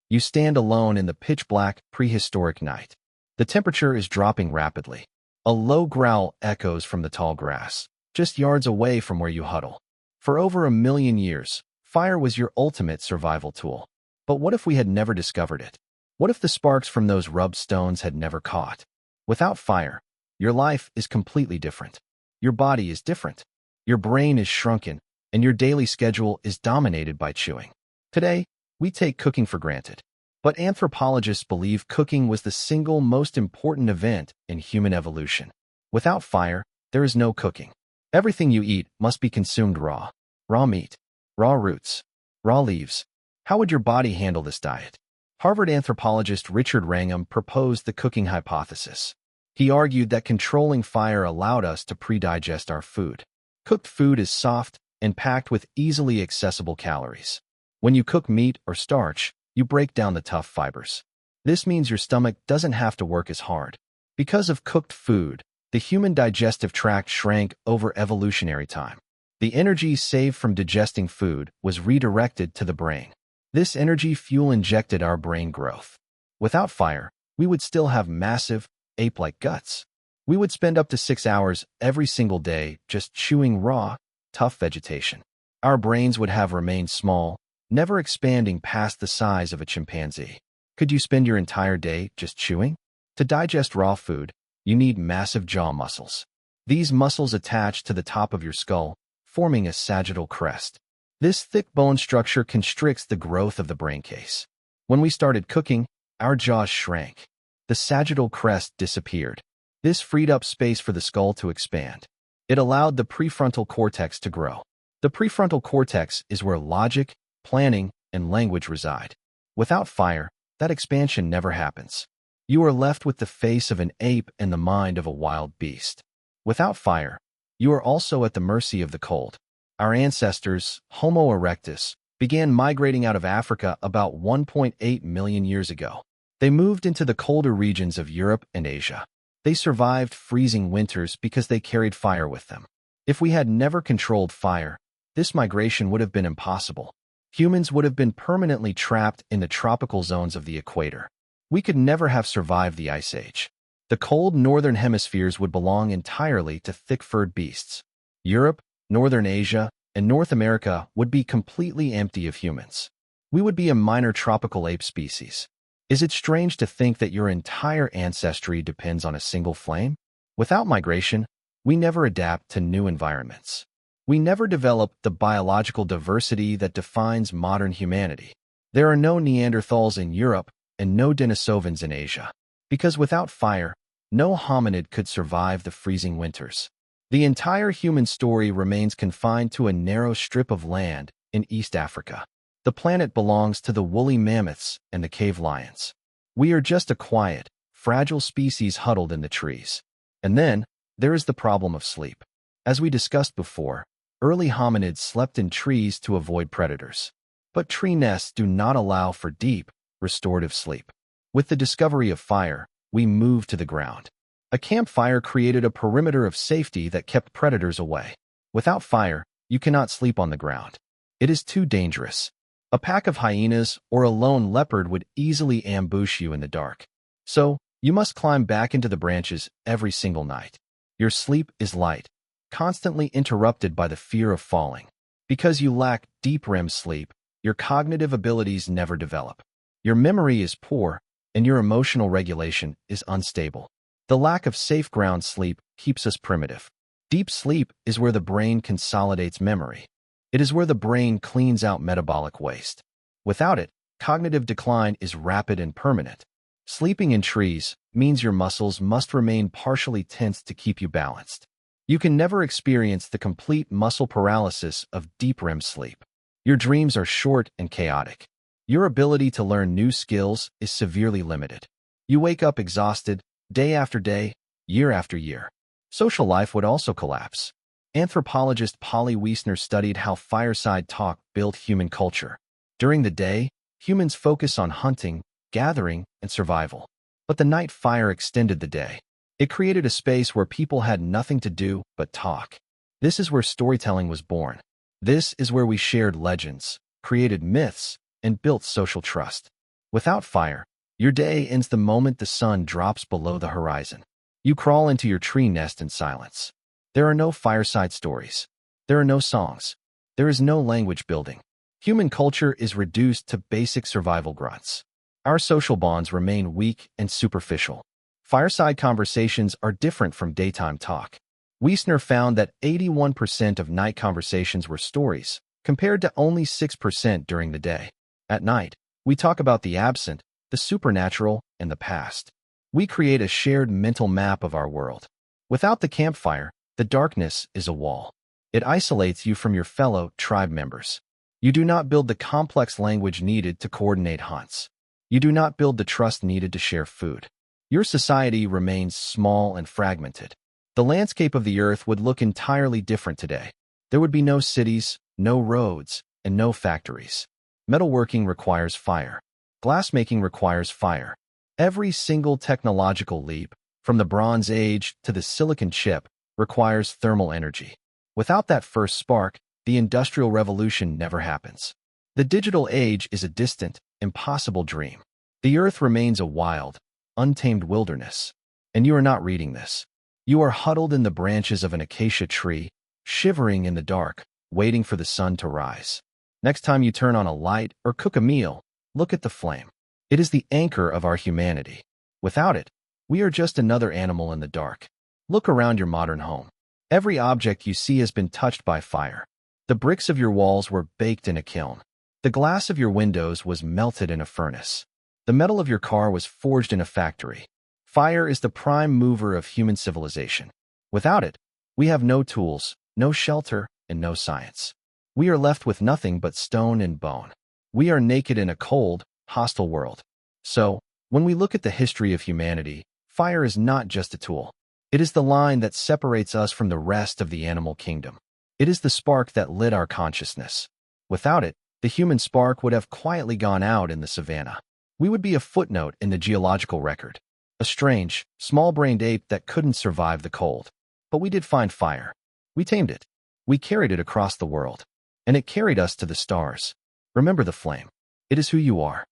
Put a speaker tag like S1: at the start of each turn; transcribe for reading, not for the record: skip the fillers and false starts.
S1: You stand alone in the pitch-black, prehistoric night. The temperature is dropping rapidly. A low growl echoes from the tall grass, just yards away from where you huddle. For over 1 million years, fire was your ultimate survival tool. But what if we had never discovered it? What if the sparks from those rubbed stones had never caught? Without fire, your life is completely different. Your body is different. Your brain is shrunken, and your daily schedule is dominated by chewing. Today, we take cooking for granted. But anthropologists believe cooking was the single most important event in human evolution. Without fire, there is no cooking. Everything you eat must be consumed raw. Raw meat, raw roots, raw leaves. How would your body handle this diet? Harvard anthropologist Richard Wrangham proposed the cooking hypothesis. He argued that controlling fire allowed us to pre-digest our food. Cooked food is soft and packed with easily accessible calories. When you cook meat or starch, you break down the tough fibers. This means your stomach doesn't have to work as hard. Because of cooked food, the human digestive tract shrank over evolutionary time. The energy saved from digesting food was redirected to the brain. This energy fuel injected our brain growth. Without fire, we would still have massive, ape-like guts. We would spend up to 6 hours every single day just chewing raw, tough vegetation. Our brains would have remained small, never expanding past the size of a chimpanzee. Could you spend your entire day just chewing? To digest raw food, you need massive jaw muscles. These muscles attach to the top of your skull, forming a sagittal crest. This thick bone structure constricts the growth of the brain case. When we started cooking, our jaws shrank. The sagittal crest disappeared. This freed up space for the skull to expand. It allowed the prefrontal cortex to grow. The prefrontal cortex is where logic, planning, and language reside. Without fire, that expansion never happens. You are left with the face of an ape and the mind of a wild beast. Without fire, you are also at the mercy of the cold. Our ancestors, Homo erectus, began migrating out of Africa about 1.8 million years ago. They moved into the colder regions of Europe and Asia. They survived freezing winters because they carried fire with them. If we had never controlled fire, this migration would have been impossible. Humans would have been permanently trapped in the tropical zones of the equator. We could never have survived the Ice Age. The cold northern hemispheres would belong entirely to thick-furred beasts. Europe, Northern Asia, and North America would be completely empty of humans. We would be a minor tropical ape species. Is it strange to think that your entire ancestry depends on a single flame? Without migration, we never adapt to new environments. We never develop the biological diversity that defines modern humanity. There are no Neanderthals in Europe and no Denisovans in Asia. Because without fire, no hominid could survive the freezing winters. The entire human story remains confined to a narrow strip of land in East Africa. The planet belongs to the woolly mammoths and the cave lions. We are just a quiet, fragile species huddled in the trees. And then, there is the problem of sleep. As we discussed before, early hominids slept in trees to avoid predators. But tree nests do not allow for deep, restorative sleep. With the discovery of fire, we moved to the ground. A campfire created a perimeter of safety that kept predators away. Without fire, you cannot sleep on the ground. It is too dangerous. A pack of hyenas or a lone leopard would easily ambush you in the dark. So, you must climb back into the branches every single night. Your sleep is light, constantly interrupted by the fear of falling. Because you lack deep REM sleep, your cognitive abilities never develop. Your memory is poor, and your emotional regulation is unstable. The lack of safe ground sleep keeps us primitive. Deep sleep is where the brain consolidates memory. It is where the brain cleans out metabolic waste. Without it, cognitive decline is rapid and permanent. Sleeping in trees means your muscles must remain partially tense to keep you balanced. You can never experience the complete muscle paralysis of deep REM sleep. Your dreams are short and chaotic. Your ability to learn new skills is severely limited. You wake up exhausted, day after day, year after year. Social life would also collapse. Anthropologist Polly Wiessner studied how fireside talk built human culture. During the day, humans focus on hunting, gathering, and survival. But the night fire extended the day. It created a space where people had nothing to do but talk. This is where storytelling was born. This is where we shared legends, created myths, and built social trust. Without fire, your day ends the moment the sun drops below the horizon. You crawl into your tree nest in silence. There are no fireside stories. There are no songs. There is no language building. Human culture is reduced to basic survival grunts. Our social bonds remain weak and superficial. Fireside conversations are different from daytime talk. Wiessner found that 81% of night conversations were stories, compared to only 6% during the day. At night, we talk about the absent, the supernatural, and the past. We create a shared mental map of our world. Without the campfire, the darkness is a wall. It isolates you from your fellow tribe members. You do not build the complex language needed to coordinate hunts. You do not build the trust needed to share food. Your society remains small and fragmented. The landscape of the earth would look entirely different today. There would be no cities, no roads, and no factories. Metalworking requires fire. Glassmaking requires fire. Every single technological leap, from the Bronze Age to the silicon chip, requires thermal energy. Without that first spark, the Industrial Revolution never happens. The digital age is a distant, impossible dream. The earth remains a wild, untamed wilderness. And you are not reading this. You are huddled in the branches of an acacia tree, shivering in the dark, waiting for the sun to rise. Next time you turn on a light or cook a meal, look at the flame. It is the anchor of our humanity. Without it, we are just another animal in the dark. Look around your modern home. Every object you see has been touched by fire. The bricks of your walls were baked in a kiln. The glass of your windows was melted in a furnace. The metal of your car was forged in a factory. Fire is the prime mover of human civilization. Without it, we have no tools, no shelter, and no science. We are left with nothing but stone and bone. We are naked in a cold, hostile world. So, when we look at the history of humanity, fire is not just a tool. It is the line that separates us from the rest of the animal kingdom. It is the spark that lit our consciousness. Without it, the human spark would have quietly gone out in the savannah. We would be a footnote in the geological record. A strange, small-brained ape that couldn't survive the cold. But we did find fire. We tamed it. We carried it across the world. And it carried us to the stars. Remember the flame. It is who you are.